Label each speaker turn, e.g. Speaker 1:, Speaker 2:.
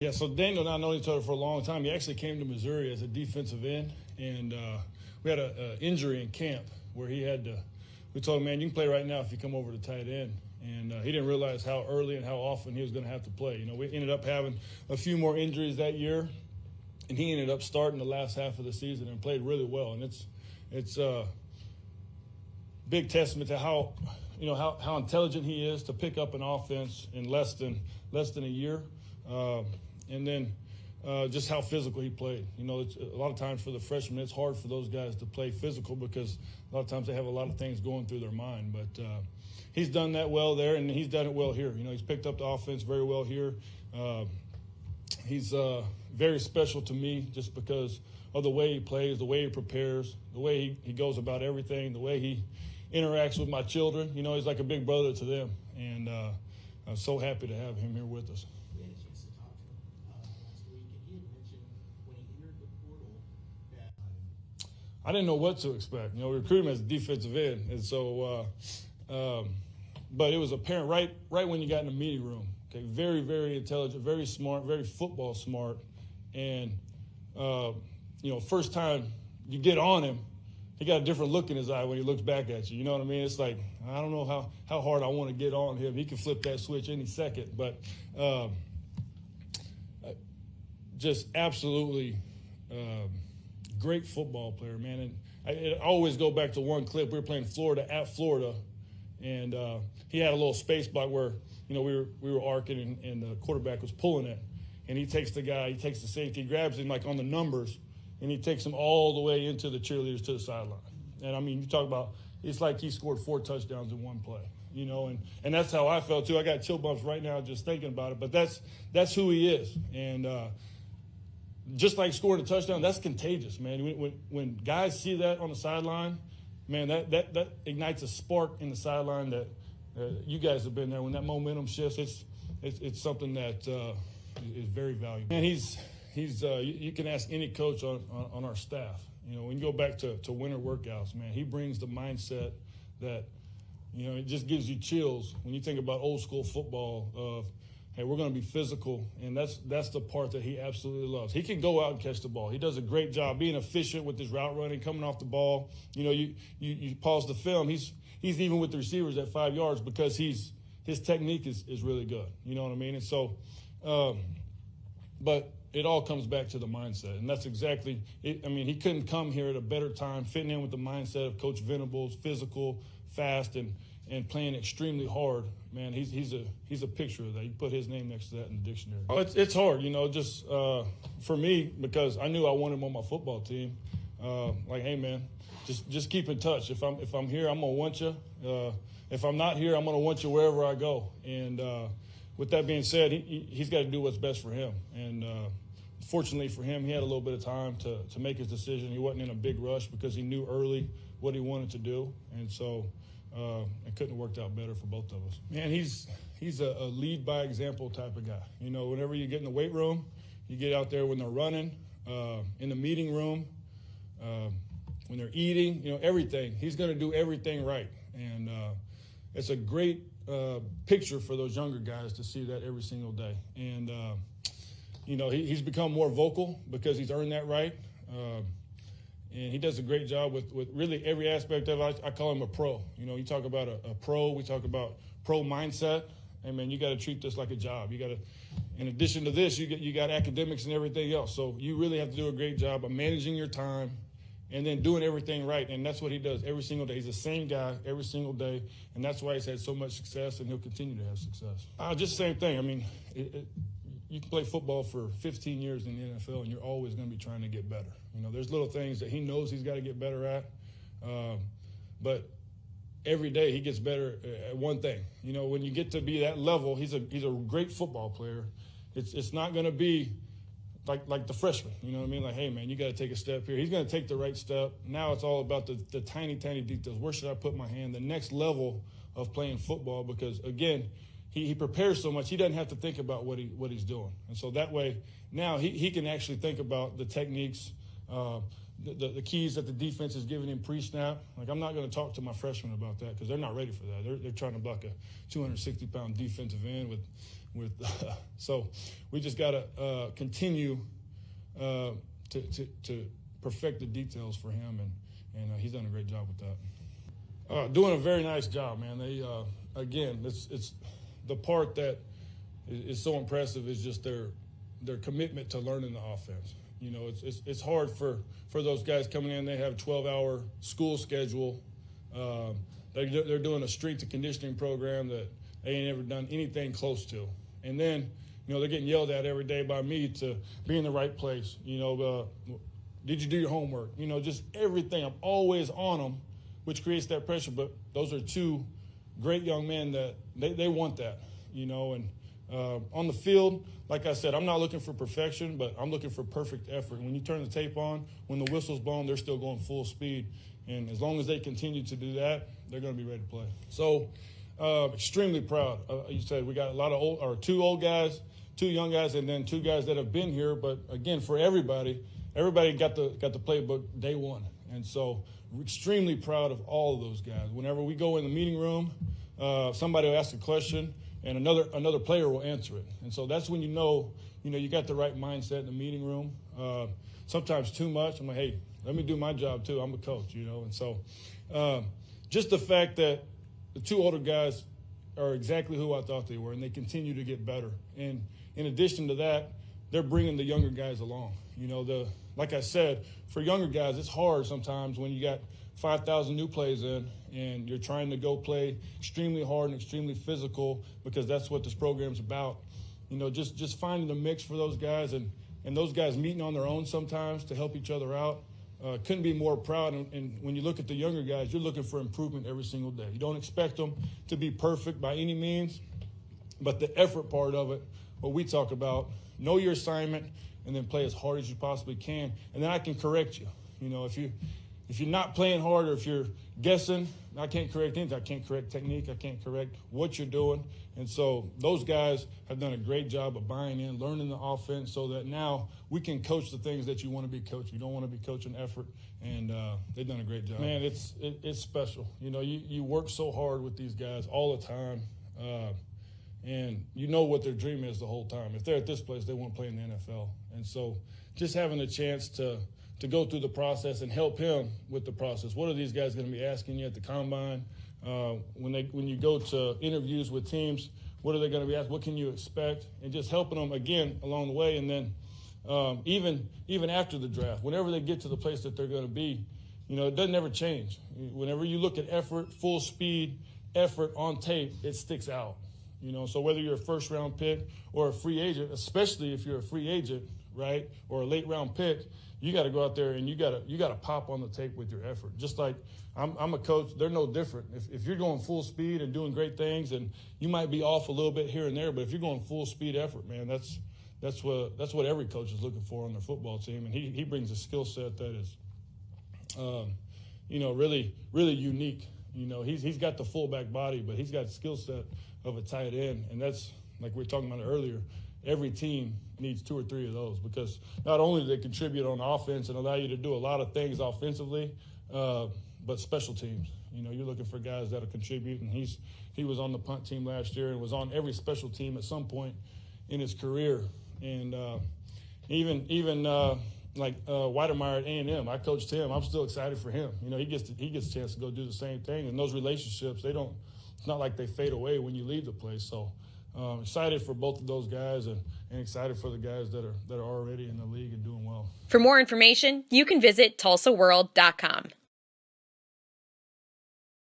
Speaker 1: Yeah, so Daniel and I know each other for a long time. He actually came to Missouri as a defensive end, and we had an injury in camp where he had to – we told him, man, you can play right now if you come over to tight end. And he didn't realize how early and how often he was going to have to play. You know, we ended up having a few more injuries that year, and he ended up starting the last half of the season and played really well. And it's a big testament to how intelligent he is to pick up an offense in less than a year. And then just how physical he played. You know, it's, a lot of times for the freshmen, it's hard for those guys to play physical because a lot of times they have a lot of things going through their mind. But he's done that well there, and he's done it well here. You know, he's picked up the offense very well here. He's very special to me just because of the way he plays, the way he prepares, the way he goes about everything, the way he interacts with my children. You know, he's like a big brother to them. And I'm so happy to have him here with us. I didn't know what to expect. You know, we recruited him as a defensive end, and so, but it was apparent right when you got in the meeting room. Okay, very, very intelligent, very smart, very football smart, and first time you get on him, he got a different look in his eye when he looks back at you. You know what I mean? It's like I don't know how hard I want to get on him. He can flip that switch any second, but just absolutely. Great football player, man. And I always go back to one clip. We were playing Florida at Florida, and he had a little space block where, you know, we were arcing and the quarterback was pulling it. And he takes the safety, grabs him like on the numbers, and he takes him all the way into the cheerleaders to the sideline. And, I mean, you talk about it's like he scored 4 touchdowns in one play, you know. And that's how I felt, too. I got chill bumps right now just thinking about it. But that's who he is. And just like scoring a touchdown, that's contagious, man. When guys see that on the sideline, man, that ignites a spark in the sideline that you guys have been there. When that momentum shifts, it's something that is very valuable. And he's you can ask any coach on our staff. You know, when you go back to winter workouts, man, he brings the mindset that, you know, it just gives you chills when you think about old school football of, hey, we're going to be physical, and that's the part that he absolutely loves. He can go out and catch the ball. He does a great job being efficient with his route running, coming off the ball. You know, you pause the film. He's even with the receivers at 5 yards because his technique is really good. You know what I mean? And so, but it all comes back to the mindset, and that's exactly it. I mean, he couldn't come here at a better time, fitting in with the mindset of Coach Venables, physical, fast, and playing extremely hard. Man, he's a picture of that. You put his name next to that in the dictionary. It's hard, you know, just for me, because I knew I wanted him on my football team. Like, hey, man, just keep in touch. If I'm here, I'm gonna want you. If I'm not here, I'm gonna want you wherever I go. And with that being said, he's got to do what's best for him. And fortunately for him, he had a little bit of time to make his decision. He wasn't in a big rush because he knew early what he wanted to do, and so. It couldn't have worked out better for both of us. Man, he's a lead by example type of guy. You know, whenever you get in the weight room, you get out there when they're running, in the meeting room, when they're eating, you know, everything. He's going to do everything right. And it's a great picture for those younger guys to see that every single day. And, you know, he's become more vocal because he's earned that right. And he does a great job with really every aspect of it. I call him a pro. You know, you talk about a pro. We talk about pro mindset. And, man, you got to treat this like a job. You got to, in addition to this, you got academics and everything else. So you really have to do a great job of managing your time and then doing everything right. And that's what he does every single day. He's the same guy every single day. And that's why he's had so much success, and he'll continue to have success. Just the same thing. I mean, you can play football for 15 years in the NFL, and you're always going to be trying to get better. You know, there's little things that he knows he's got to get better at, but every day he gets better at one thing. You know, when you get to be that level, he's a great football player. It's not going to be like the freshman. You know what I mean? Like, hey, man, you got to take a step here. He's going to take the right step. Now it's all about the tiny, tiny details. Where should I put my hand? The next level of playing football, because, again, he prepares so much, he doesn't have to think about what he's doing. And so that way, now he can actually think about the techniques, the keys that the defense is giving him pre-snap. Like, I'm not going to talk to my freshmen about that because they're not ready for that. They're trying to block a 260-pound defensive end with so we just got to continue to perfect the details for him, and he's done a great job with that. Doing a very nice job, man. They again, it's the part that is so impressive is just their commitment to learning the offense. You know, it's hard for those guys coming in. They have a 12-hour school schedule. They're doing a strength and conditioning program that they ain't ever done anything close to. And then, you know, they're getting yelled at every day by me to be in the right place. You know, did you do your homework? You know, just everything. I'm always on them, which creates that pressure. But those are two great young men that they want that, you know. And on the field, like I said, I'm not looking for perfection, but I'm looking for perfect effort. When you turn the tape on, when the whistle's blown, they're still going full speed. And as long as they continue to do that, they're going to be ready to play. So extremely proud. You said we got a lot of two old guys, two young guys, and then two guys that have been here. But again, for everybody got the playbook day one. And so we're extremely proud of all of those guys. Whenever we go in the meeting room, somebody will ask a question, and another player will answer it. And so that's when you know you got the right mindset in the meeting room. Sometimes too much. I'm like, hey, let me do my job too. I'm a coach, you know. And so just the fact that the two older guys are exactly who I thought they were, and they continue to get better. And in addition to that, they're bringing the younger guys along. You know, like I said, for younger guys, it's hard sometimes when you got 5,000 new plays in and you're trying to go play extremely hard and extremely physical because that's what this program's about. You know, just finding the mix for those guys and those guys meeting on their own sometimes to help each other out. Couldn't be more proud. And when you look at the younger guys, you're looking for improvement every single day. You don't expect them to be perfect by any means, but the effort part of it, what we talk about, know your assignment and then play as hard as you possibly can. And then I can correct you. You know, if you're not playing hard or if you're guessing, I can't correct anything. I can't correct technique. I can't correct what you're doing. And so those guys have done a great job of buying in, learning the offense so that now we can coach the things that you want to be coaching. You don't want to be coaching effort, and they've done a great job. Man, it's special. You know, you work so hard with these guys all the time, and you know what their dream is the whole time. If they're at this place, they want to play in the NFL. And so just having a chance to go through the process and help him with the process. What are these guys going to be asking you at the combine? When you go to interviews with teams, what are they going to be asked? What can you expect? And just helping them, again, along the way. And then even after the draft, whenever they get to the place that they're going to be, you know, it doesn't ever change. Whenever you look at effort, full speed, effort on tape, it sticks out. You know, so whether you're a first-round pick or a free agent, especially if you're a free agent, right, or a late-round pick, you got to go out there and you got to pop on the tape with your effort. Just like I'm a coach, they're no different. If you're going full speed and doing great things, and you might be off a little bit here and there, but if you're going full speed effort, man, that's what every coach is looking for on their football team, and he brings a skill set that is, you know, really really unique. You know, he's got the fullback body, but he's got the skill set of a tight end, and that's like we were talking about earlier. Every team needs 2 or 3 of those because not only do they contribute on offense and allow you to do a lot of things offensively, but special teams. You know, you're looking for guys that'll contribute, and he was on the punt team last year and was on every special team at some point in his career. And even like Weidemeyer at A&M, I coached him. I'm still excited for him. You know, he gets a chance to go do the same thing, and those relationships, it's not like they fade away when you leave the place. So excited for both of those guys and excited for the guys that are already in the league and doing well.
Speaker 2: For more information, you can visit TULSAworld.com.